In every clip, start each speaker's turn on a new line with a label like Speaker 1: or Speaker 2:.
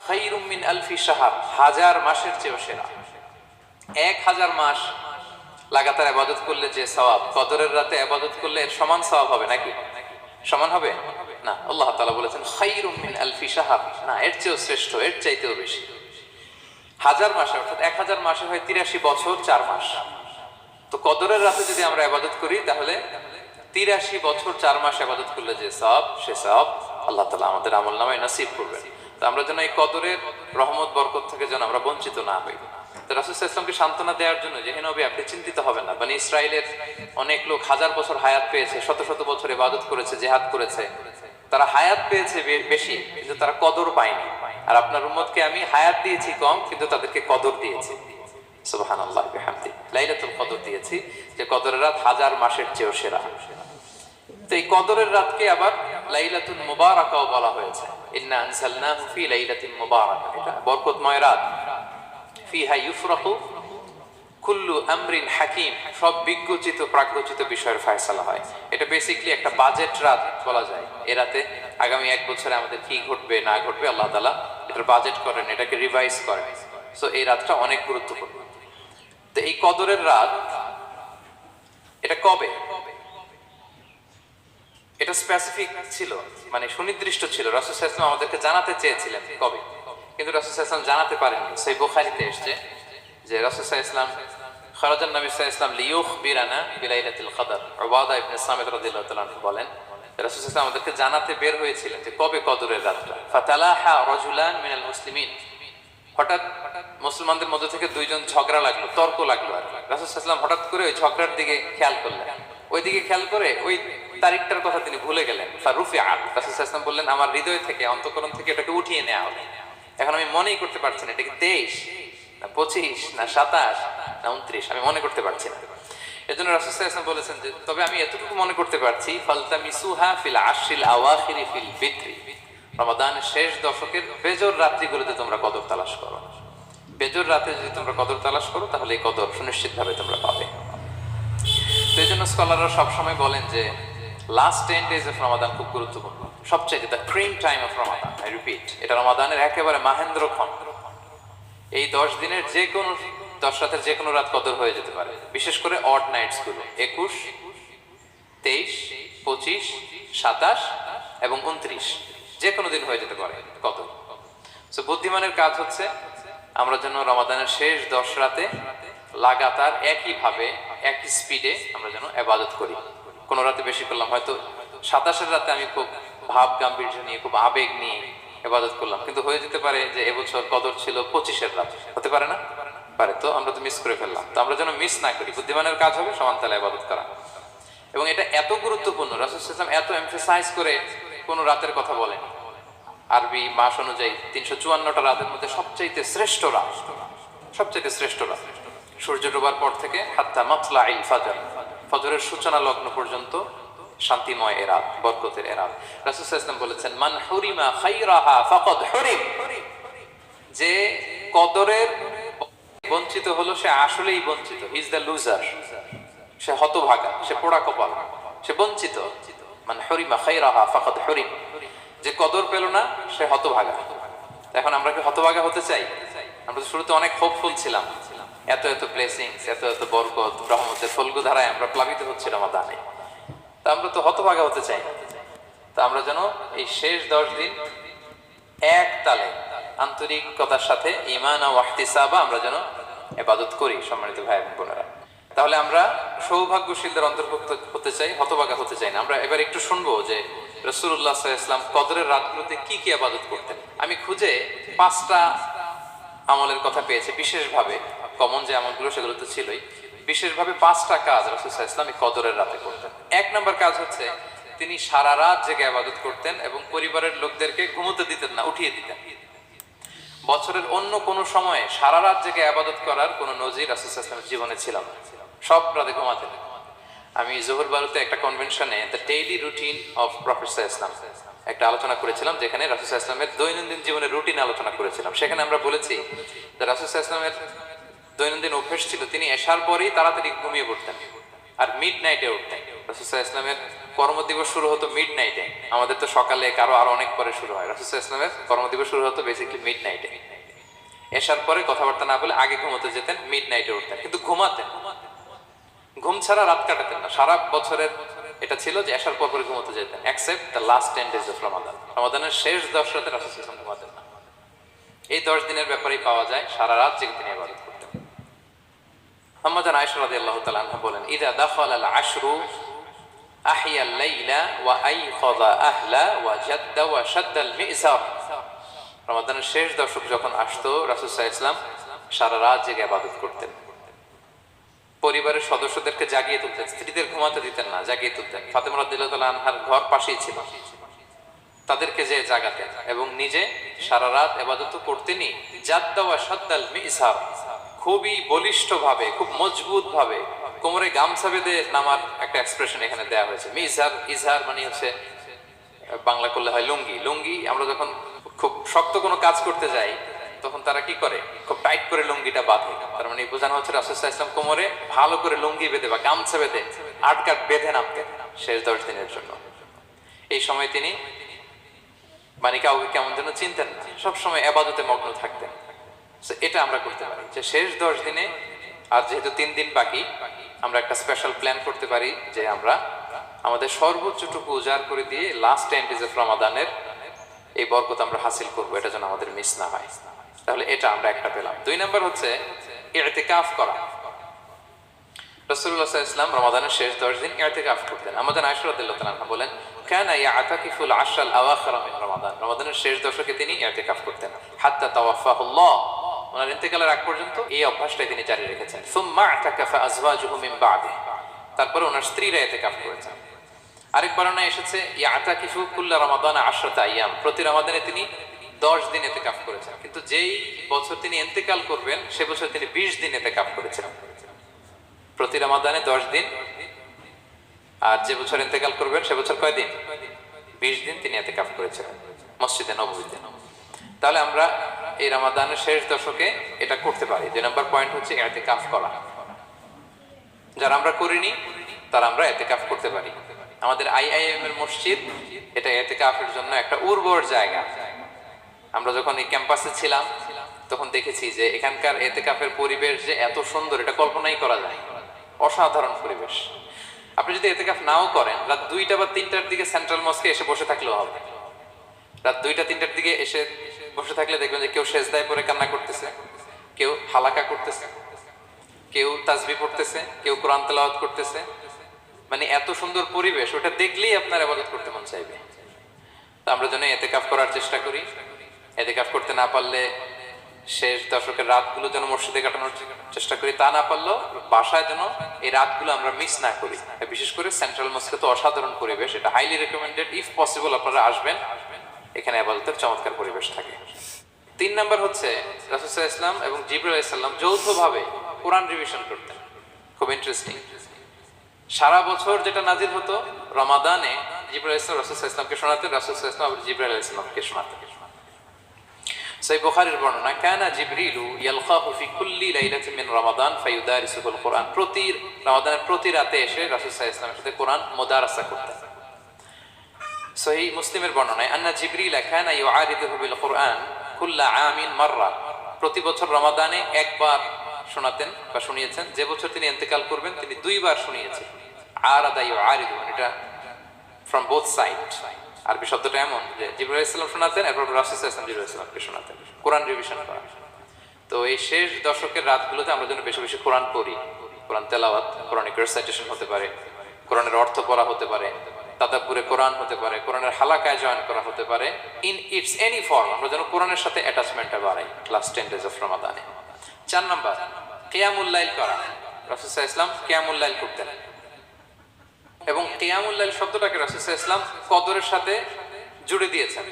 Speaker 1: খায়রুম মিন আলফি শাহর, হাজার মাসের চেয়েও সেরা। 1000 মাস লাগাতার ইবাদত করলে যে সওয়াব, কদরের রাতে ইবাদত করলে এর সমান সওয়াব হবে নাকি? সমান হবে না। আল্লাহ তাআলা বলেছেন খায়রুম মিন আলফি শাহর, না, এর চেয়েও শ্রেষ্ঠ, এর চাইতেও বেশি। 1000 মাসে, অর্থাৎ 1000 মাসে হয় 83 বছর 4 মাস। তো কদরের রাতে যদি আমরা ইবাদত করি তাহলে 83 বছর 4 মাস ইবাদত করলে যে সওয়াব, সে সওয়াব আল্লাহ তাআলা আমাদের আমলনামায় নসিব করবেন। তো আমরা যেন এই কদরের রহমত বরকত থেকে যেন আমরা বঞ্চিত না হই। তো রাসূল সাল্লাল্লাহু আলাইহি ওয়াসাল্লামকে সান্ত্বনা দেওয়ার জন্য যে হে নবী, আপনি চিন্তিত হবেন না, বনি ইসরাইলের অনেক লোক 1000 বছর হায়াত পেয়েছে, শত শত বছর ইবাদত করেছে, জিহাদ করেছে, তারা হায়াত পেয়েছে বেশি কিন্তু তারা কদর পায়নি। আর আপনার উম্মতকে আমি হায়াত দিয়েছি কম কিন্তু তাদেরকে কদর দিয়েছি। সুবহানাল্লাহ বিহামদি, লাইলাতুল কদর দিয়েছি, যে কদরের রাত 1000 মাসের চেয়েও সেরা। তো এই কদরের রাতকে আবার লাইলাতুল মুবারাকাও বলা হয়েছে। ইন্না আনজালনাহু ফি লাইলাতিন মুবারাকা, এটা বরকতময় রাত। ফিহা ইউফরাকু কুল্লু আমরিন হাকিম, সব বিজ্ঞচিত প্রাজ্ঞচিত বিষয়ের ফয়সালা হয়। এটা বেসিক্যালি একটা বাজেট রাত বলা যায়। এ রাতে আগামী 1 বছরে আমাদের কি ঘটবে না ঘটবে আল্লাহ তাআলা এটার বাজেট করেন, এটাকে রিভাইজ করেন। সো এই রাতটা অনেক গুরুত্বপূর্ণ। তো এই কদরের রাত এটা কবে, এটা স্পেসিফিক ছিল, মানে সুনির্দিষ্ট ছিল। রাসূল সাল্লাল্লাহু আলাইহি ওয়াসাল্লাম আমাদেরকে জানাতে চেয়েছিলেন কবে, কিন্তু রাসূল সাল্লাল্লাহু আলাইহি ওয়াসাল্লাম জানাতে পারেননি। সহিহ বুখারীতে এসেছে যে রাসূল সাল্লাল্লাহু আলাইহি ওয়াসাল্লাম খারাজান নবী সাল্লাল্লাহু আলাইহি ওয়াসাল্লাম লিয়ুখবিরানা বিলাইলাতিল কদর। উবাদা ইবনে সামিত রাদিয়াল্লাহু তাআলা আনহু বলেন রাসূল সাল্লাল্লাহু আলাইহি ওয়াসাল্লাম আমাদেরকে জানাতে বের হয়েছিলেন যে কবে কদরের রাতটা। ফাতালাহা রাজুলান মিনাল মুসলিমিন, হঠাৎ মুসলমানদের মধ্যে থেকে দুইজন ঝগড়া লাগলো, তর্ক লাগলো। আর রাসূল সাল্লাল্লাহু আলাইহি ওয়াসাল্লাম হঠাৎ করে ওই ঝগড়ার দিকে খেয়াল করলেন, ওইদিকে খেয়াল করে ওই তারিখটার কথা তিনি ভুলে গেলেন। ফারুফিআত, রাসূল সাল্লাল্লাহু আলাইহি ওয়াসাল্লাম বললেন আমার হৃদয় থেকে, অন্তঃকরণ থেকে এটাকে উঠিয়ে নেওয়া হবে। এখন আমি মনেই করতে পারছি না এটা কি 23 না 25 না 27 না 29, আমি মনে করতে পারছি না। এজন্য রাসূল সাল্লাল্লাহু আলাইহি ওয়াসাল্লাম বলেছেন যে তবে আমি এতটুকু মনে করতে পারছি, ফালতামিসুহা ফিল আশরিল আওয়াখিরি ফিল বিত্রি, রমাদানের শেষ দশকের বেজর রাত্রিগুলোতে তোমরা কদর তালাশ করো। বেজর রাতে যদি তোমরা কদর তালাশ করো তাহলে এই কদর সুনিশ্চিতভাবে তোমরা পাবে। তো এই জন্য স্কলাররা সবসময় বলেন যে লাস্ট 10 days অফ রমাদান খুব গুরুত্বপূর্ণ, সবচেয়ে the cream time of Ramadan. I repeat, এটা রমাদানের একেবারে মাহেন্দ্রক্ষণ। এই 10 দিনের যে কোনো 10 রাতের যে কোনো রাত কদর হয়ে যেতে পারে, বিশেষ করে অড নাইটস গুলো 21, 23, 25, 27 এবং 29, যে কোনো দিন হয়ে যেতে পারে কদর। সো বুদ্ধিমানের কাজ হচ্ছে আমরা যেন রমাদানের শেষ 10 রাতে লাগাতার একইভাবে একই স্পিডে আমরা যেন ইবাদত করি। কোনো রাতে বেশি করলাম, হয়তো 27-এর রাতে আমি খুব ভাব গাম্ভীর্য নিয়ে, খুব আবেগ নিয়ে ইবাদত করলাম, কিন্তু হয়ে যেতে পারে যে এবছর কদর ছিল 25-এর রাত, হতে পারে না? পারে। তো আমরা তো মিস করে ফেললাম। তো আমরা যেন মিস না করি, বুদ্ধিমানের কাজ হবে সমানতালে ইবাদত করা। এবং এটা এত গুরুত্বপূর্ণ, রাসূল সাল্লাল্লাহু আলাইহি ওয়াসাল্লাম এত এমফাসাইজ করে কোনো রাতের কথা বলেন। আরবি মাস অনুযায়ী 354টা রাতের মধ্যে সবচাইতে শ্রেষ্ঠ রাত, সবচাইতে শ্রেষ্ঠ রাত সূর্য ডোবার পর থেকে হাত্তা মাতলাইল ফাজর, ফজরের সূচনা লগ্ন পর্যন্ত শান্তিময় এ রাত, বরকতের এ রাত। রাসূল সাল্লাল্লাহু আলাইহি ওয়াসাল্লাম বলেছেন মান হুরিমা খায়রাহা ফাকাদ হুরিম, যে কদরের বঞ্চিত হলো সে আসলেই বঞ্চিত। হি ইজ দ্য লুজার, সে হতভাগা, সে পোড়া কপাল, সে বঞ্চিত। মান হুরিমা খায়রাহা ফাকাদ হুরিম, যে কদর পেল না সে হতভাগা। এখন আমরা কি হতভাগা হতে চাই? আমরা তো শুরুতে অনেক হোপফুল ছিলাম, এত এত ব্লেসিংস, এত এত বরকত, রহমতের ফলগু ধারায় আমরা প্লাবিত হচ্ছি রমাদানে। তা আমরা তো হতভাগা হতে চাই না। তা আমরা যেন এই শেষ 10 দিন এক তালে আন্তরিকতার সাথে ঈমান ও ইহতিসাবা আমরা যেন ইবাদত করি। সম্মানিত ভাই এবং বোনেরা, তাহলে আমরা সৌভাগ্যশীলদের অন্তর্ভুক্ত হতে চাই, হতভাগা হতে চাই না। আমরা এবার একটু শুনবো যে রাসূলুল্লাহ সাল্লাল্লাহু আলাইহি ওয়াসাল্লাম কদরের রাতগুলোতে কি কি ইবাদত করতেন। আমি খুঁজে 5টা আমলের কথা পেয়েছি বিশেষভাবে, কমন যে আমলগুলো সেগুলো তো ছিলই, বিশেষভাবে 5টা কাজ রাসূল সাল্লাল্লাহু আলাইহি ওয়াসাল্লাম কদরের রাতে করতেন। 1 নম্বর কাজ হচ্ছে তিনি সারা রাত জেগে ইবাদত করতেন এবং পরিবারের লোকদেরকে ঘুমোতে দিতেন না, উঠিয়ে দিতেন। বছরের অন্য কোনো সময়ে সারা রাত জেগে ইবাদত করার কোনো নজির রাসূল সাল্লাল্লাহু আলাইহি ওয়াসাল্লামের জীবনে ছিল না, সব রাতে ঘুমাতেন। আমি জোহর বারুতে একটা কনভেনশনে the daily routine of prophet সাল্লাল্লাহু আলাইহি ওয়াসাল্লাম একটা আলোচনা করেছিলাম, যেখানে রাসূল সাল্লাল্লাহু আলাইহি ওয়াসাল্লামের দৈনন্দিন জীবনের রুটিন আলোচনা করেছিলাম। সেখানে আমরা বলেছি যে রাসূল সাল্লাল্লাহু আলাইহি ওয়াসাল্লামের দৈনন্দিন অভ্যাস ছিল তিনি এশার পরেই তাড়াতাড়ি ঘুমিয়ে পড়তেন। আর মিড নাইটে উঠতেন। রাসূল সাল্লাল্লাহু আলাইহি ওয়াসাল্লামের কর্মদিবস শুরু হতো মিড নাইটে, আমাদের তো সকালে কারো আরো অনেক পরে শুরু হয়। রাসূল সাল্লাল্লাহু আলাইহি ওয়াসাল্লামের কর্মদিবস শুরু হতো বেসিক্যালি মিড নাইটে। এশার পরে কথাবার্তা না বলে আগে ঘুমোতে যেতেন, মিড নাইটে উঠতেন, কিন্তু ঘুমাতেন, ঘুম ছাড়া রাত কাটাতেন না। সারা বছরের এটা ছিল যে এশার পর পরে ঘুমোতে যেতেন, except the last 10 days of Ramadan. রমাদানের শেষ 10 রাতে রাসূল সাল্লাল্লাহু আলাইহি ওয়াসাল্লাম ঘুমাতেন না। এই 10 দিনের ব্যাপারেই পাওয়া যায় সারা রাত জেগে তিনি ইবাদত করতেন। আম্মা জান আয়েশা রাদিয়াল্লাহু তাআলা আনহা বলেন, ইযা দাখালা আল আশরু আহিয়া আল লাইলা ওয়া আইখাযা আহলা ওয়া জাদ্দা ওয়া শাদ্দা আল মি'জার। রমাদানের শেষ দশক যখন আসতো, রাসূল সাল্লাল্লাহু আলাইহি ওয়াসাল্লাম সারা রাত জেগে ইবাদত করতেন। পরিবারের সদস্যদেরকে জাগিয়ে তুলতেন, স্ত্রীদের ঘুমাতে দিতেন না, জাগিয়ে তুলতেন। ফাতেমা রাদিয়াল্লাহু তাআলা আনহার ঘর পাশেই ছিল, তাদেরকে যে জাগাতেন এবং নিজে সারা রাত ইবাদত করতেনই। জাদ্দা ওয়া শাদ্দাল মি'জার, খুবই বলিষ্ঠ ভাবে, খুব মজবুত ভাবে কোমরে গামছা বেঁধে নামার একটা এক্সপ্রেশন এখানে দেওয়া হয়েছে। মি'জার, ইজহার মানে হচ্ছে বাংলা করলে হয় লুঙ্গি। লুঙ্গি আমরা যখন খুব শক্ত কোনো কাজ করতে যাই তখন তারা কি করে, খুব টাইট করে লুঙ্গিটা বাঁধে। তার মানে বোঝানো হচ্ছে রাসূল সাল্লাল্লাহু আলাইহি ওয়াসাল্লাম কোমরে ভালো করে লুঙ্গি বেঁধে বা গামছা বেঁধে আটকাট বেঁধে নামতেন শেষ 10 দিনের জন্য। এই সময় তিনি মানে কাউকে কেমন যেন চিনতেন না, সবসময় ইবাদতে মগ্ন থাকতেন। এটা আমরা করতে পারি যে শেষ 10 দিনে, আর যেহেতু 3 দিন বাকি, আমরা একটা স্পেশাল প্ল্যান করতে পারি যে আমরা আমাদের সর্বোচ্চটুকু উজাড় করে দিয়ে লাস্ট 10 days অফ রমাদানের এই বরকত আমরা হাসিল করবো, এটা যেন আমাদের মিস না হয়। তাহলে এটা আমরা একটা পেলাম। 2 নাম্বার হচ্ছে ইতিকাফ করা। রাসূলুল্লাহ সাল্লাল্লাহু আলাইহি ওয়াসাল্লাম রমাদানের শেষ 10 দিন ইতিকাফ করতেন। আমাদের আয়েশা রাদিয়াল্লাহু তাআলা আনহা বলেন, কানা ইয়াতাকিফুল আশরাল আওয়াখির মিন রমাদান। রমাদানের শেষ দশকে তিনি ইতিকাফ করতেন হাত্তা তাওয়াফাহুল্লাহ, ওনার ইন্তেকালের আগ পর্যন্ত এই অভ্যাসটাই তিনি জারি রেখেছেন। সুম্মা আতাকাফা আজওয়াজুহু মিন বা'দি, তারপরে ওনার স্ত্রীরা ইতিকাফ করেছেন। আরেক বর্ণনা এসেছে ইয়াতাকিফু কুল্লা রমাদান 10 আইয়াম, প্রতি রমাদানে তিনি 10 দিন ইতিকাফ করেছেন। কিন্তু যেই বছর তিনি ইন্তেকাল করবেন সে বছর তিনি 20 দিন ইতিকাফ করেছেন। প্রতি রমাদানে 10 দিন, আর যে বছর ইন্তেকাল করবেন সে বছর কয় দিন? 20 দিন তিনি ইতিকাফ করেছেন মসজিদে নববীতে। তাহলে আমরা এই রমাদানের শেষ দশকে এটা করতে পারি। 2 নম্বর পয়েন্ট হচ্ছে ইতিকাফ করা। যারা আমরা করিনি তারা আমরা ইতিকাফ করতে পারি। আমাদের আইআইএম এর মসজিদ এটা ইতিকাফের জন্য একটা উর্বর জায়গা। আমরা যখন এই ক্যাম্পাসে ছিলাম তখন দেখেছি যে এখানকার ইতিকাফের পরিবেশ যে এত সুন্দর, এটা কল্পনাই করা যায়। অসাধারণ পরিবেশ। আপনি যদি ইতিকাফ নাও করেন, রাত 2টা বা 3টার দিকে সেন্ট্রাল মস্কে এসে বসে থাকলেও হবে। রাত 2টা 3টার দিকে এসে বসে থাকলে দেখবেন যে কেউ সেজদায় পড়ে কান্না করতেছে, কেউ হালাকা করতেছে, কেউ তাসবিহ পড়তেছে, কেউ কোরআন তেলাওয়াত করতেছে। মানে এত সুন্দর পরিবেশ, ওটা দেখলেই আপনার ইবাদত করতে মন চাইবে। তো আমরা যেন ইতিকাফ করার চেষ্টা করি। ইতিকাফ করতে না পারলে শেষ দশকের রাতগুলো যেন মসজিদে কাটানোর চেষ্টা করি, তা না পারলেও বাসায় যেন এই রাতগুলো আমরা মিস না করি। বিশেষ করে সেন্ট্রাল মস্কে তো অসাধারণ পরিবেশ, এটা হাইলি রেকমেন্ডেড। ইফ পসিবল আপনারা আসবেন, এখানে ইবাদতের চমৎকার পরিবেশ থাকে। 3 নাম্বার হচ্ছে রাসূল সাল্লাল্লাহু আলাইহি ওয়াসাল্লাম এবং জিবরাইল আলাইহিস সালাম যৌথভাবে কোরআন রিভিশন করতেন। খুব ইন্টারেস্টিং। সারা বছর যেটা নাজিল হতো, রমাদানে জিবরাইল আলাইহিস সালাম রাসূল সাল্লাল্লাহু আলাইহি ওয়াসাল্লামকে শোনাতেন, রাসূল সাল্লাল্লাহু আলাইহি ওয়াসাল্লাম আবার জিবরাইল আলাইহিস সালামকে শোনাতেন। সহিহ বুখারীর বর্ণনা, কানা জিবরিলু ইয়ালকাহু ফি কুল্লি লাইলাতিন মিন রমাদান ফায়ুদারিসুল কুরআন। প্রতি রমাদানের প্রতি রাতে এসে রাসূল সাল্লাল্লাহু আলাইহি ওয়াসাল্লামের সাথে কোরআন মুদারাসা করতেন। সহিহ মুসলিমের বর্ণনায়, আন্না জিবরিল কানা ইউআরিদুহু বিল কুরআন কুল্লা আমিন মাররা। প্রতি বছর রমাদানে একবার শোনাতেন বা শুনিয়েছেন। যে বছর তিনি ইন্তেকাল করবেন তিনি 2 বার শুনিয়েছেন। আরাদা ইউআরিদু, এটা ফ্রম বোথ সাইড। আরবি শব্দটা এমন যে জিবরাইল আলাইহিস সালাম শোনাতেন, এরপর রাসূল সাল্লাল্লাহু আলাইহি ওয়াসাল্লাম জিবরাইল আলাইহিস সালামকে শোনাতেন। কোরআন রিভিশন করা। তো এই শেষ দশকের রাতগুলোতে আমরা যেন বেশি বেশি কোরআন পড়ি। কোরআন তেলাওয়াত, কোরআনিক রিসাইটেশন হতে পারে, কোরআনের অর্থ পড়া হতে পারে, তাদাব্বুরে কোরআন হতে পারে, কোরআনের হালাকায় জয়েন করা হতে পারে। ইন ইটস এনি ফর্ম আমরা যেন কোরআনের সাথে অ্যাটাচমেন্টটা বাড়াই লাস্ট 10 days অফ রমাদানে। 4 নাম্বার কিয়ামুল লাইল করা। রাসূল সাল্লাল্লাহু আলাইহি ওয়াসাল্লাম কিয়ামুল লাইল করতেন এবং কিয়ামুল লাইল শব্দটাকে রাসূল সাল্লাল্লাহু আলাইহি ওয়াসাল্লাম কদরের সাথে জুড়ে দিয়েছেন।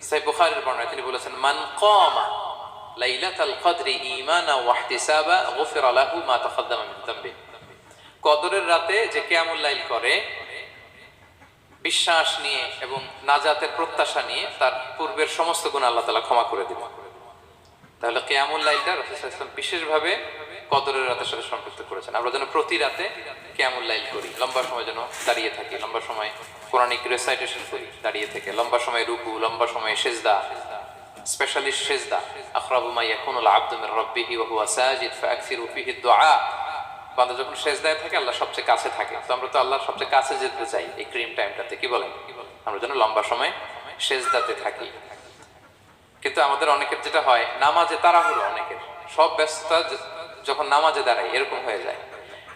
Speaker 1: সহিহ বুখারীর বর্ণনায় তিনি বলেছেন, মান কামা লাইলাতাল কদরি ঈমানা ওয়া ইহতিসাবা গুফিরা লাহু মা তাকাদ্দামা মিন যামবি। কদরের রাতে যে কিয়ামুল লাইল করে বিশ্বাস নিয়ে এবং নাজাতের প্রত্যাশা নিয়ে, তার পূর্বের সমস্ত গুনাহ আল্লাহ তাআলা ক্ষমা করে দিবেন। তাহলে কিয়ামুল লাইলটা রাসূল সাল্লাল্লাহু আলাইহি ওয়াসাল্লাম বিশেষভাবে কদরের রাতের সাথে সম্পৃক্ত করেছেন। আমরা যেন প্রতি রাতে কিয়ামুল লাইল করি, লম্বা সময় যেন দাঁড়িয়ে থাকি, লম্বা সময় কোরআনিক রেসাইটেশন করি দাঁড়িয়ে থেকে, লম্বা সময় রুকু, লম্বা সময় সিজদা, স্পেশালি সিজদা। আখরাবু মা ইয়াকুনুল আবদু মির রাব্বিহি ওয়া হুয়া সাজিদ ফাআকসিরু ফিহি দুআ। বান্দা যখন সিজদায় থাকে আল্লাহ সবচেয়ে কাছে থাকে, তো আমরা তো আল্লাহর সবচেয়ে কাছে যেতে চাই এই ক্রিম টাইমটাতে, কি বলেন? আমরা যেন লম্বা সময় সিজদাতে থাকি। কিন্তু আমাদের অনেকের যেটা হয়, নামাজে তাড়াহুড়ো, অনেকের সব ব্যস্ততা যখন নামাজে দাঁড়ায় এরকম হয়ে যায়।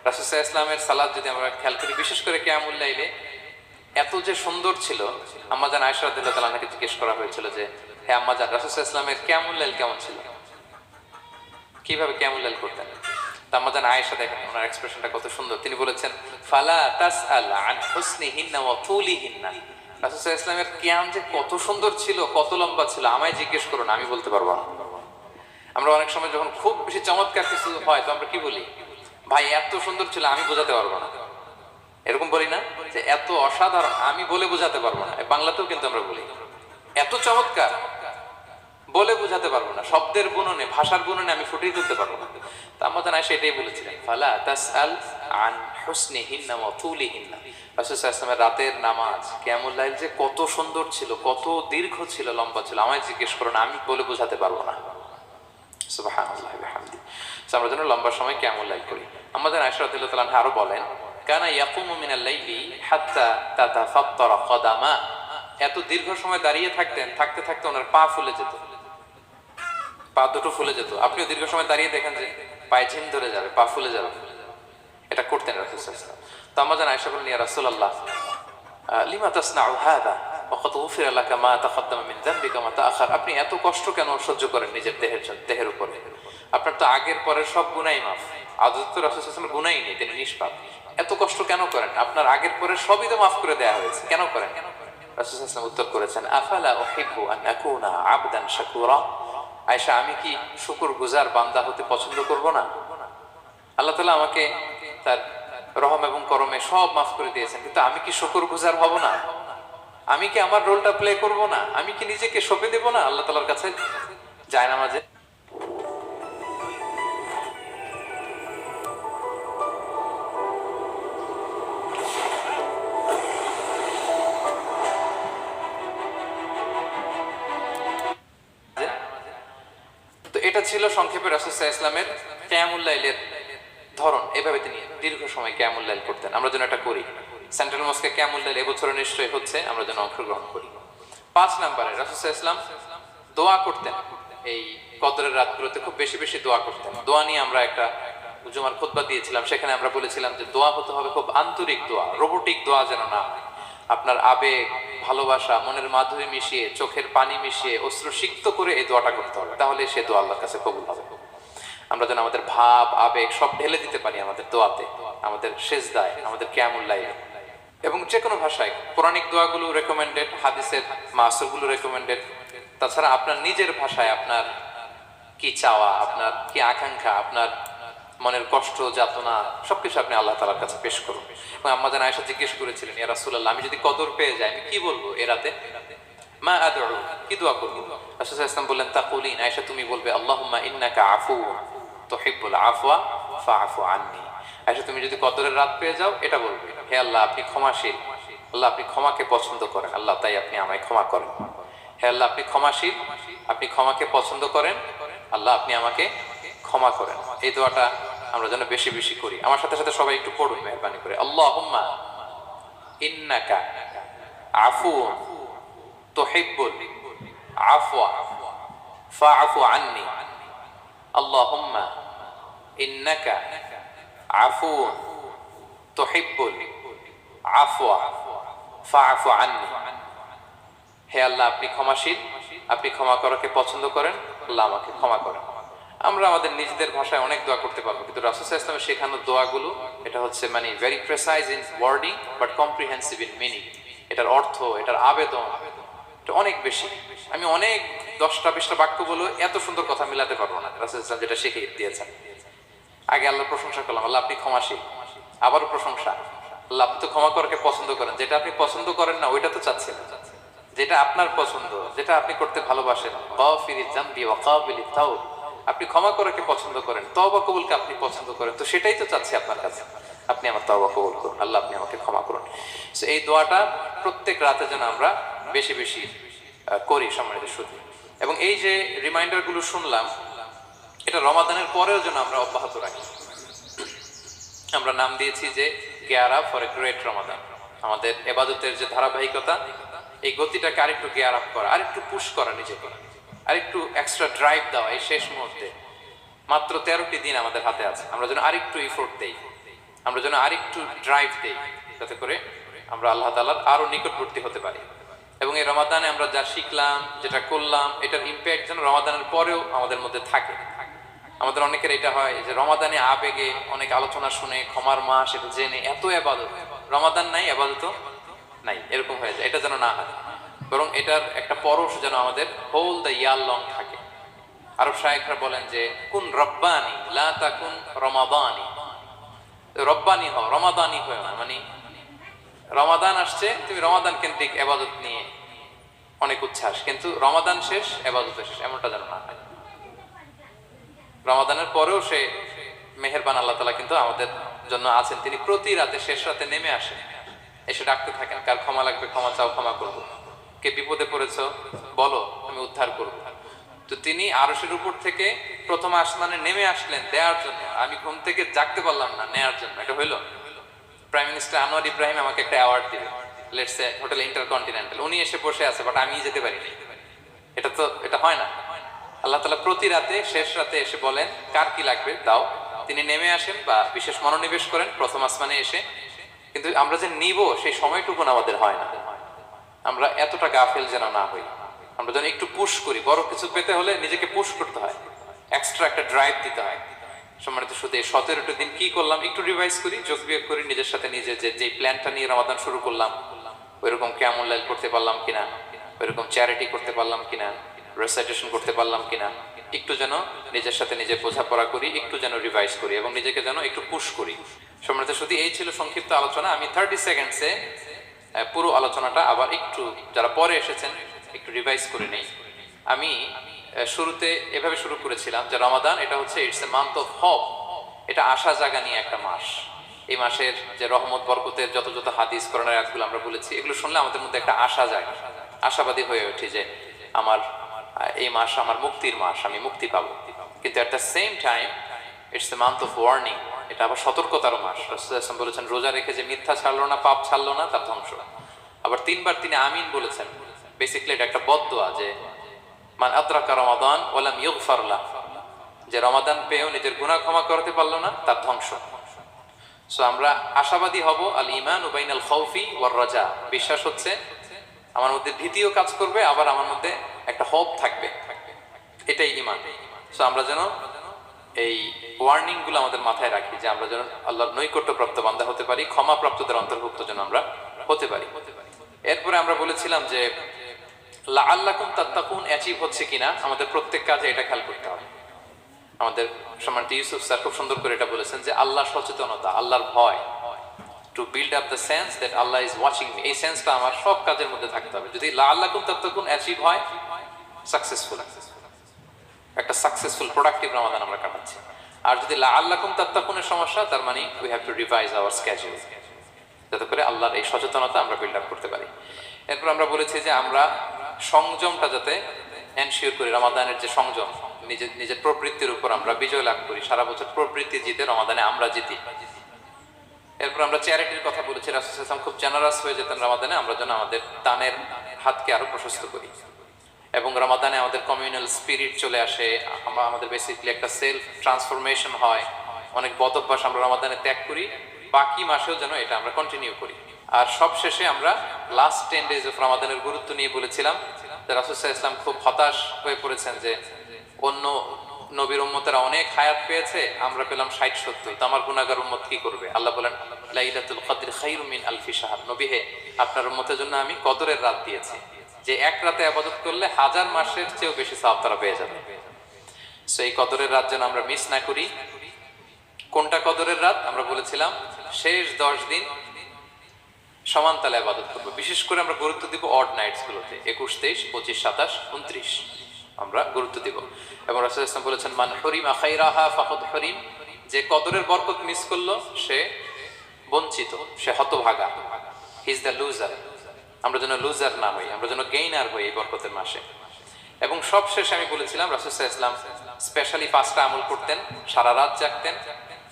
Speaker 1: রাসূল সাল্লাল্লাহু আলাইহি ওয়াসাল্লামের সালাত যদি আমরা খেয়াল করি, বিশেষ করে কিয়ামুল লাইলে এত যে সুন্দর ছিল, আম্মা জান আয়েশা রাদিয়াল্লাহু তাআলা আনহাকে জিজ্ঞেস করা হয়েছিল যে হে আম্মা জান, রাসূল সাল্লাল্লাহু আলাইহি ওয়াসাল্লামের কিয়ামুল লাইল কেমন ছিল, কিভাবে কিয়ামুল লাইল করতেন? আম্মা জান আয়েশা, দেখেন ওনার এক্সপ্রেশনটা কত সুন্দর। তিনি বলেছেন ফালা তাসআল আন হুসনিহিন্না ওয়া তুলিহিন্না। রাসূল সাল্লাল্লাহু আলাইহি ওয়াসাল্লামের কিয়াম যে কত সুন্দর ছিল, কত লম্বা ছিল, আমায় জিজ্ঞেস করো না, আমি বলতে পারবো না। আমরা অনেক সময় যখন খুব বেশি চমৎকার কিছু হয় তো আমরা কি বলি, ভাই এত সুন্দর ছিল আমি বোঝাতে পারবো না, এরকম বলি না? যে এত অসাধারণ আমি বলে বোঝাতে পারবো না। বাংলাতেও কিন্তু আমরা বলি এত চমৎকার বলে বোঝাতে পারবো না, শব্দের গুণনে, ভাষার গুণনে আমি ফুটিয়ে তুলতে পারবো না। তো আমাদের আয়েশা এটাই বলেছিলেন, ফালা তাসআল আন হুসনিহিন্না ওয়া তুলিহিন্না। রাসূল সাল্লাল্লাহু আলাইহি ওয়াসাল্লামের রাতের নামাজ কিয়ামুল লাইল যে কত সুন্দর ছিল, কত দীর্ঘ ছিল, লম্বা ছিল, আমায় জিজ্ঞেস করো না, আমি বলে বোঝাতে পারবো না। সুবহানাল্লাহি ওয়া বিহামদিহি। আমরা যেন লম্বা সময় কিয়ামুল লাইল করি। আমাদের আয়েশা রাদিয়াল্লাহু তাআলা আনহা আরো বলেন, কানা ইয়াকুমু মিনাল লাইলি হাত্তা তাতাফাত্তারা কদামা। এত দীর্ঘ সময় দাঁড়িয়ে থাকতেন, থাকতে থাকতে ওনার পা ফুলে যেত, পা দুটো ফুলে যেত। আপনিও দীর্ঘ সময় দাঁড়িয়ে দেখেন যে পায়ে ঝিম ধরে যাবে, পা ফুলে যাবে, এটা করতেন রাসূল সাল্লাল্লাহু আলাইহি ওয়াসাল্লাম। তো আম্মা জান আয়েশা বলেন, ইয়া রাসূলুল্লাহ লিমা তাসনাউ হাদা ওয়া ক্বাদ গুফিরা লাকা মা তাকদ্দামা মিন যামবিকা ওয়া তাআখার। আপনি এত কষ্ট কেন সহ্য করেন নিজের দেহের উপরে? আপনার তো আগের পরের সব গুনাহ মাফ। আদত তো রাসূল সাল্লাল্লাহু আলাইহি ওয়াসাল্লাম গুনাহই নেই, তিনি নিষ্পাপ। এত কষ্ট কেন করেন? আপনার আগের পরের সবই তো মাফ করে দেয়া হয়েছে, কেন করেন? রাসূল সাল্লাল্লাহু আলাইহি ওয়াসাল্লাম উত্তর করেছেন, আফালা উহিব্বু আন আকুনা আবদান শাকুরা। আয়েশা, আমি কি শুকরগুজার বান্দা হতে পছন্দ করব না? আল্লাহ তাআলা আমাকে তার রহম এবং করমে সব মাফ করে দিয়েছেন, কিন্তু আমি কি শুকরগুজার হব না? আমি কি আমার রোলটা প্লে করব না? আমি কি নিজেকে সঁপে দেব না আল্লাহ তাআলার কাছে জায়নামাজে? তো এটা ছিল সংক্ষেপে রাসূল সাল্লাল্লাহু আলাইহি ওয়াসাল্লামের কিয়ামুল লাইলের ধরন। এভাবে তিনি দীর্ঘ সময় কিয়ামুল লাইল করতেন। আমরা যেন এটা করি। সেন্ট্রাল মস্কে কিয়ামুল লাইল এবছর নিশ্চয়ই হচ্ছে, আমরা যেন অংশগ্রহণ করি। 5 নম্বরে রাসূল সাল্লাল্লাহু আলাইহি ওয়াসাল্লাম দোয়া করতেন। এই কদরের রাতগুলোতে খুব বেশি বেশি দোয়া করতেন। দোয়া নিয়ে আমরা একটা জুমার খুতবা দিয়েছিলাম, সেখানে আমরা বলেছিলাম যে দোয়া হতে হবে খুব আন্তরিক দোয়া, রোবোটিক দোয়া যেন না হয়। আপনার আবেগ, ভালোবাসা, মনের মাধুরী মিশিয়ে, চোখের পানি মিশিয়ে, অশ্রু সিক্ত করে এই দোয়াটা করতে হবে, তাহলে সে দোয়া আল্লাহর কাছে কবুল হবে। আমরা যেন আমাদের ভাব, আবেগ সব ঢেলে দিতে পারি আমাদের দোয়াতে, আমাদের সিজদায়, আমাদের কিয়ামুল লাইলে। এবং যে কোনো ভাষায় কোরআনিক দোয়াগুলো রেকমেন্ডেড, হাদিসের মাসুরগুলো রেকমেন্ডেড। তাছাড়া আপনার নিজের ভাষায় আপনার কি চাওয়া, আপনার কি আকাঙ্ক্ষা, আপনার মনের কষ্ট, যাতনা সবকিছু আপনি আল্লাহ তাআলার কাছে পেশ করুন। এবং আম্মা জান আয়েশা জিজ্ঞেস করেছিলেন, ইয়া রাসূলুল্লাহ, আমি যদি কদর পেয়ে যাই আমি কি বলবো এ রাতে? মা আদউ, কি দোয়া করব? রাসূল সাল্লাল্লাহু আলাইহি ওয়াসাল্লাম বললেন, তাকুলিন, আয়েশা তুমি বলবে, আল্লাহুম্মা ইন্নাকা আফুউন তুহিব্বুল আফওয়া ফাআফু আন্নী। আয়েশা তুমি যদি কদরের রাত পেয়ে যাও এটা বলবে, হে আল্লাহ আপনি ক্ষমাশীল, আল্লাহ আপনি ক্ষমাকে পছন্দ করেন, আল্লাহ তাই আপনি আমায় ক্ষমা করেন। হে আল্লাহ আপনি ক্ষমাশীল, আপনি ক্ষমাকে পছন্দ করেন, আল্লাহ আপনি আমাকে ক্ষমা করেন। এই দোয়াটা আমরা যেন বেশি বেশি করি। আমার সাথে সাথে সবাই একটু পড়ুন মেহেরবানি করে, আল্লাহুম্মা ইন্নাকা আফুউন তুহিব্বুল আফওয়া ফাআফু আন্নী। আল্লাহুম্মা ইন্নাকা আফুউন তুহিব্বুল আফওয়া ফাআফু আন্নী। হে আল্লাহ আপনি ক্ষমাশীল, আপনি ক্ষমা করাকে পছন্দ করেন, আল্লাহ আমাকে ক্ষমা করেন। আমরা আমাদের নিজেদের ভাষায় অনেক দোয়া করতে পারবো, কিন্তু রাসূল সাল্লাল্লাহু আলাইহি ওয়াসাল্লামের শেখানো দোয়াগুলো এটা হচ্ছে মানে very precise in wording but comprehensive in meaning. এটার অর্থ, এটার আবেদন এটা অনেক বেশি। আমি অনেক 10টা-20টা বাক্য বলে এত সুন্দর কথা মিলাতে পারবো না। রাসূল সাল্লাল্লাহু আলাইহি ওয়াসাল্লাম যেটা শিখিয়ে দিয়েছেন, আগে আল্লাহর প্রশংসা করলাম, আল্লাহ আপনি ক্ষমাশীল, আবারও প্রশংসা, আল্লাহ আপনি তো ক্ষমা করাকে পছন্দ করেন। যেটা আপনি পছন্দ করেন না ওইটা তো চাচ্ছেন, যেটা আপনার পছন্দ, যেটা আপনি করতে ভালোবাসেন, গাফিরিজ যামবি ওয়া কাবিলিত তাওব, আপনি ক্ষমা করাকে পছন্দ করেন, তওবা কবুলকে আপনি পছন্দ করেন, তো সেটাই তো চাচ্ছি আপনার কাছে, আপনি আমার তওবা কবুল করুন, আল্লাহ আপনি আমাকে ক্ষমা করুন। সো এই দোয়াটা প্রত্যেক রাতে যেন আমরা বেশি বেশি করি সম্মানিত সুধী। এবং এই যে রিমাইন্ডারগুলো শুনলাম, এটা রমাদানের পরেও যেন আমরা অব্যাহত রাখি। আমরা নাম দিয়েছি যে gear up for a great Ramadan. আমাদের এবাদতের যে ধারাবাহিকতা, এই গতিটাকে আরেকটু গিয়ার আপ করা, আরেকটু পুশ করা নিজেকে, আরেকটু এক্সট্রা ড্রাইভ দেওয়া। এই শেষ মুহূর্তে মাত্র 13টি দিন আমাদের হাতে আছে, আমরা যেন আরেকটু ইফোর্ট দেই, আমরা যেন আরেকটু ড্রাইভ দেই, যাতে করে আমরা আল্লাহ তাআলার আরো নিকটবর্তী হতে পারি। এবং এই রমাদানে আমরা যা শিখলাম, যেটা করলাম, এটার ইম্প্যাক্ট যেন রমাদানের পরেও আমাদের মধ্যে থাকে। আমাদের অনেকের এটা হয় যে রমাদানে আবেগে অনেক আলোচনা শুনে, ক্ষমার মাস এটা জেনে এত ইবাদত, রমাদান নাই ইবাদত নাই, এরকম হয়ে যায়। এটা যেন না হয়, বরং এটার একটা পরশ যেন আমাদের হোল দ্য ইয়ার লং থাকে। আরব শায়েখরা বলেন যে কুন রব্বানি লা তাকুন রমাদানি, রব্বানি হও, রমাদানি হয় না। মানে রমাদান আসছে, তুমি রমাদান কেন্দ্রিক ইবাদত নিয়ে অনেক উচ্ছ্বাস, কিন্তু রমাদান শেষ ইবাদত শেষ, এমনটা যেন না হয়। রমাদানের পরেও সে মেহেরবান আল্লাহ তাআলা কিন্তু আমাদের জন্য আছেন। তিনি প্রতি রাতে শেষ রাতে নেমে আসেন, এসে ডাকতে থাকেন, কার ক্ষমা লাগবে ক্ষমা চাও, ক্ষমা করবো, কে বিপদে পড়েছ বলো, আমি উদ্ধার করবো। তো তিনি আরশের উপর থেকে প্রথম আসমানে নেমে আসলেন দেওয়ার জন্য। আমি ঘুম থেকে জাগতে পারলাম না, নেয়ার জন্য। এটা হইলো প্রাইম মিনিস্টার আনোয়ার ইব্রাহিম আমাকে একটা অ্যাওয়ার্ড দিবে, লেটস সে হোটেল ইন্টারকন্টিনেন্টাল, উনি এসে বসে আছে, বাট আমি যেতে পারিনি। এটা হয় না। আল্লাহ তাআলা প্রতি রাতে শেষ রাতে এসে বলেন কার কি লাগবে দাও, তিনি নেমে আসেন বা বিশেষ মনোনিবেশ করেন প্রথম আসমানে এসে। কিন্তু আমরা যে নিব সেই সময়টুকু আমাদের হয় না। আমরা এতটা গাফেল যেন না হই, আমরা যেন একটু পুশ করি। বড় কিছু পেতে হলে নিজেকে পুশ করতে হয়, এক্সট্রা একটা ড্রাইভ দিতে হয়। সম্মানিত শুধু এই 17টি দিন কি করলাম একটু রিভাইজ করি, যোগ বিয়োগ করি নিজের সাথে নিজে, যে প্ল্যানটা নিয়ে রমাদান শুরু করলাম ওইরকম কিয়ামুল লাইল করতে পারলাম কিনা, ওইরকম চ্যারিটি করতে পারলাম কিনা, রেসাইটেশন করতে পারলাম কিনা, একটু যেন নিজের সাথে নিজে বোঝাপড়া করি, একটু যেন রিভাইজ করি এবং নিজেকে যেন একটু পুশ করি। সম্মানিত শুধু এই ছিল সংক্ষিপ্ত আলোচনা। আমি 30 সেকেন্ডসে পুরো আলোচনাটা আবার একটু যারা পরে এসেছেন একটু রিভাইজ করে নেই। আমি শুরুতে এভাবে শুরু করেছিলাম যে রমাদান এটা হচ্ছে it's a month of hope, এটা আশা জাগা নিয়ে একটা মাস। এই মাসের যে রহমত বরকতের যত যত হাদিস কোরআনের আয়াতগুলো আমরা বলেছি, এগুলো শুনলে আমাদের মধ্যে একটা আশা জাগে, আশাবাদী হয়ে ওঠে যে আমার এই মাস আমার মুক্তির মাস, আমি মুক্তি পাবো। কিন্তু at the same time it's a month of warning, এটা আবার সতর্কতারও মাস। রাসূলুল্লাহ বলেছেন রোজা রেখে যে মিথ্যা ছাড়লো না, পাপ ছাড়লো না, তার ধ্বংস। আবার 3বার তিনি আমিন বলেছেন। বেসিক্যালি এটা একটা বদদোয়া যে মান আদরাকা রমাদান ওয়া লাম ইগফার লাহ, যে রমাদান পেয়েও নিজের গুনাহ ক্ষমা করতে পারলো না, তার ধ্বংস। সো আমরা আশাবাদী হব। আল ঈমানু বাইনাল খাউফি ওয়ার রাজা, বিশ্বাস হচ্ছে আমার মধ্যে ভীতিও কাজ করবে, আবার আমার মধ্যে একটা হোপ থাকবে, এটাই ঈমান। সো আমরা যেন এই ওয়ার্নিং গুলো আমাদের মাথায় রাখি যে আমরা যেন আল্লাহর নৈকট্যপ্রাপ্ত বান্দা হতে পারি, ক্ষমাপ্রাপ্তদের অন্তর্ভুক্ত যেন আমরা হতে পারি। এরপরে আমরা বলেছিলাম যে লাআল্লাকুম তাত্তাকুন অ্যাচিভ হচ্ছে কিনা আমাদের প্রত্যেক কাজে এটা খেয়াল করতে হবে। আমাদের সম্মানিত ইউসুফ স্যার খুব সুন্দর করে এটা বলেছেন যে আল্লাহ সচেতনতা, আল্লাহর ভয়, to build up the sense that Allah is watching me, এই সেন্সটা আমার সব কাজের মধ্যে থাকতে হবে। যদি লাআল্লাকুম তাত্তাকুন অ্যাচিভ হয়, সাকসেসফুল, একটা সাকসেসফুল প্রোডাক্টিভ রমাদান আমরা কাটাচ্ছি। আর যদি লাআল্লাকুম তাত্তাকুনের সমস্যা, তার মানে we have to revise hour schedule, যাতে করে আল্লাহর এই সচেতনতা আমরা বিল্ড আপ করতে পারি। এরপর আমরা বলেছি যে আমরা সংযমটা যাতে এনশিওর করি, রমাদানের যে সংযম, নিজের প্রবৃত্তির উপর আমরা বিজয় লাভ করি। সারা বছর প্রবৃত্তি জিতে, রমাদানে আমরা জিতি। এরপর আমরা চ্যারিটির কথা বলেছি। রাসূল সাল্লাল্লাহু আলাইহি ওয়াসাল্লাম খুব জেনারাস হয়ে যেতেন রমাদানে, আমরা যেন আমাদের দানের হাতকে আরো প্রশস্ত করি এবং রমাদানে আমাদের কমিউনাল স্পিরিট চলে আসে, আমাদের বেসিক্যালি একটা সেলফ ট্রান্সফরমেশন হয়। অনেক বদ অভ্যাস আমরা রমাদানে ত্যাগ করি, বাকি মাসেও যেন এটা আমরা কন্টিনিউ করি। আর সব শেষে আমরা লাস্ট 10 ডেজ অফ রমাদানের গুরুত্ব নিয়ে বলেছিলাম যে রাসূল সাল্লাল্লাহু আলাইহি ওয়াসাল্লাম খুব হতাশ হয়ে পড়েছেন যে অন্য নবীর উম্মতেরা অনেক হায়াত পেয়েছে, আমরা পেলাম 60-70, তো আমার গুনাহগার উম্মত কি করবে? আল্লাহ বলেন লাইলাতুল কদর খায়রুম মিন আলফি শাহর, নবী হে আপনার উম্মতের জন্য আমি কদরের রাত দিয়েছি, যে এক রাতে ইবাদত করলে 1000 মাসের চেয়েও বেশি সওয়াব তারা পেয়ে যাবে। সো এই কদরের রাত যেন আমরা মিস না করি। কোনটা কদরের রাত? আমরা বলেছিলাম শেষ 10 দিন সমান তালে ইবাদত করব। বিশেষ করে আমরা গুরুত্ব দিব অড নাইটস গুলোতে, 21, 23, 25, 27, 29। আমরা গুরুত্ব দিব। এবং রাসূল ইসলাম বলেছেন, মান হুরিমা খাইরাহা ফাকাদ হুরিম, যে কদরের বরকত মিস করলো সে বঞ্চিত, সে হতভাগা, হি ইজ দ্য লুজার। আমরা যেন লুজার না হই, আমরা যেন গেইনার হই এই বরকতের মাসে। এবং সবশেষে আমি বলেছিলাম রাসূল সাল্লাল্লাহু আলাইহি ওয়াসাল্লাম স্পেশালি 5টা আমল করতেন, সারা রাত জাগতেন,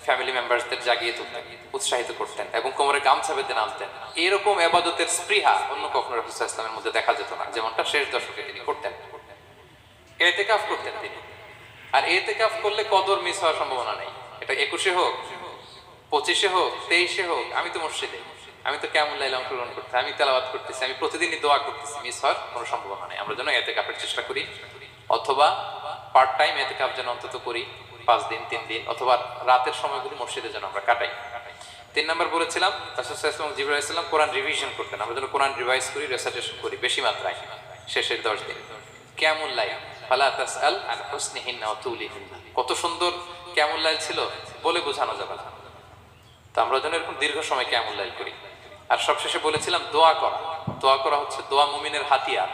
Speaker 1: ফ্যামিলি মেম্বারসদের জাগিয়ে তুলতেন, উৎসাহিত করতেন এবং কোমরে গামছা বেঁধে নামতেন। এরকম ইবাদতের স্পৃহা অন্য কখনো রাসূল সাল্লাল্লাহু আলাইহি ওয়াসাল্লামের মধ্যে দেখা যেত না, যেমনটা শেষ দশকে তিনি করতেন। ইতিকাফ করতেন তিনি। আর ইতিকাফ করলে কদর মিস হওয়ার সম্ভাবনা নেই। এটা 21-এ হোক, 25-এ হোক, 23-এ হোক, আমি তো মসজিদে, আমি তো কিয়ামুল লাইলে অংশগ্রহণ করতেছি, আমি তেলাওয়াত করতেছি, আমি প্রতিদিনই দোয়া করতেছি, মিস হওয়ার কোনো সম্ভাবনা নেই। আমরা যেন ইতিকাফের চেষ্টা করি, অথবা পার্ট টাইম ইতিকাফ যেন অন্তত করি, 5 দিন 3 দিন, অথবা রাতের সময়গুলো মসজিদে যেন আমরা কাটাই। 3 নাম্বার বলেছিলাম রাসূল সাল্লাল্লাহু আলাইহি ওয়াসাল্লাম, জিবরাইল আলাইহিস সালাম কোরআন রিভিশন করতেন। আমরা যেন কোরআন রিভাইজ করি, রেসাইটেশন করি বেশি মাত্রায় শেষের 10 দিন। কিয়ামুল লাইল, ফালা তাসআল আন হুসনিহিন্না ওয়া তুলিহিন্না, কত সুন্দর কিয়ামুল লাইল ছিল বলে বোঝানো যাবে না। তো আমরা যেন এরকম দীর্ঘ সময় কিয়ামুল লাইল করি। আর সবশেষে বলেছিলাম দোয়া করা। দোয়া করা হচ্ছে দোয়া মুমিনের হাতিয়ার।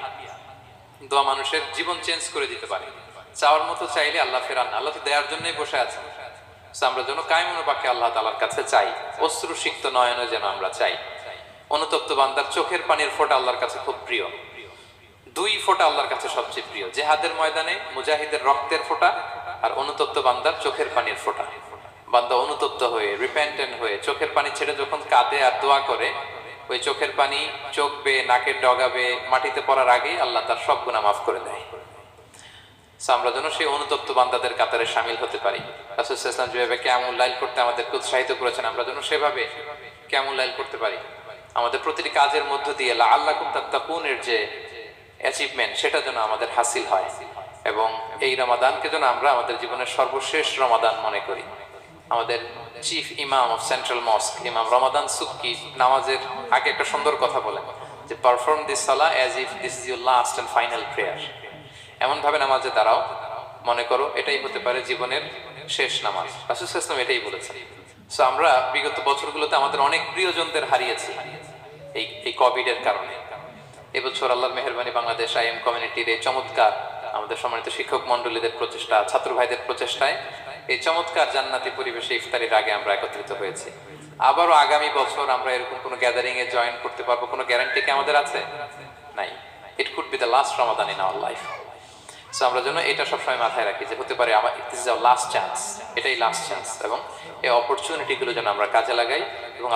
Speaker 1: দোয়া মানুষের জীবন চেঞ্জ করে দিতে পারে। চাওয়ার মতো চাইলে আল্লাহ ফেরান না, আল্লাহ তো দেওয়ার জন্যই বসে আছেন। আমরা যেন কায়মুন বাকি আল্লাহ তাআলার কাছে চাই, অশ্রু সিক্ত নয়নে যেন আমরা চাই। অনুতপ্ত বান্দার চোখের পানির ফোঁটা আল্লাহর কাছে খুব প্রিয়। 2 ফোঁটা আল্লাহর কাছে সবচেয়ে প্রিয়, জিহাদের ময়দানে মুজাহিদের রক্তের ফোঁটা আর অনুতপ্ত বান্দার চোখের পানির ফোঁটা। বান্দা অনুতপ্ত হয়ে, রিপেন্টেন্ট হয়ে চোখের পানি ছেড়ে যখন কাঁদে আর দোয়া করে, ওই চোখের পানি চোখ বেয়ে, নাকের ডগা বেয়ে মাটিতে পড়ার আগেই আল্লাহ তার সব গুনাহ মাফ করে দেয়। আমরা যেন সেই অনুতপ্ত বান্দাদের কাতারে শামিল হতে পারি। রাসূল সাল্লাল্লাহু আলাইহি ওয়াসাল্লাম যেভাবে কিয়ামুল লাইল করতে আমাদেরকে উৎসাহিত করেছেন, আমরা যেন সেভাবে কিয়ামুল লাইল করতে পারি। আমাদের প্রতিটি কাজের মধ্য দিয়ে লাআল্লাকুম তাত্তাকুনের যে অ্যাচিভমেন্ট, সেটা যেন আমাদের হাসিল হয়। এবং এই রমাদানকে যেন আমরা আমাদের জীবনের সর্বশেষ রমাদান মনে করি। আমাদের চিফ ইমাম অফ সেন্ট্রাল মস্ক, ইমাম রমাদান সুবকি, নামাজের আগে একটা সুন্দর কথা বলেন যে, পারফর্ম দিস সালাহ as if this is your last and final prayer. এমন ভাবে নামাজে দাঁড়াও, মনে করো এটাই হতে পারে জীবনের শেষ নামাজ। রাসূল সাল্লাল্লাহু আলাইহি ওয়াসাল্লাম এটাই বলেছেন। সো আমরা বিগত বছরগুলোতে আমাদের অনেক প্রিয়জনদের হারিয়েছি এই কোভিডের কারণে। এবছর আল্লাহর মেহেরবানি বাংলাদেশ আইএম কমিউনিটির এই চমৎকার, আমাদের সম্মানিত শিক্ষক মন্ডলীদের প্রচেষ্টা, ছাত্র ভাইদের প্রচেষ্টায় এই চমৎকার জান্নাতি পরিবেশে ইফতারির আগে আমরা একত্রিত হয়েছি। আবারও আগামী বছর আমরা এরকম কোনো গ্যাদারিং এ জয়েন করতে পারবো, কোনো গ্যারান্টি কি আমাদের আছে? নাই। It could be the last Ramadan in our life. So আমরা যেন এটা সবসময় মাথায় রাখি যে হতে পারে আমার this is our last chance, এটাই লাস্ট চান্স। এবং এই অপরচুনিটিগুলো যেন আমরা কাজে লাগাই এবং